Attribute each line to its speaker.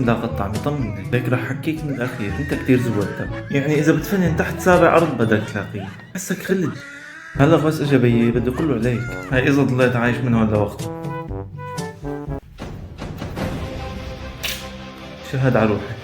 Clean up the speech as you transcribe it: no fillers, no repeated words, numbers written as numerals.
Speaker 1: لا قطع طمني، ليك رح حكيك من الأخير، أنت كتير زودتها، يعني إذا بتفنن تحت سابع أرض بدك تلاقيه، حسك خلد. هلا بس إجا بيي بده كله عليك، هاي إذا ضليت عايش من هون لوقت. شهد على روحك.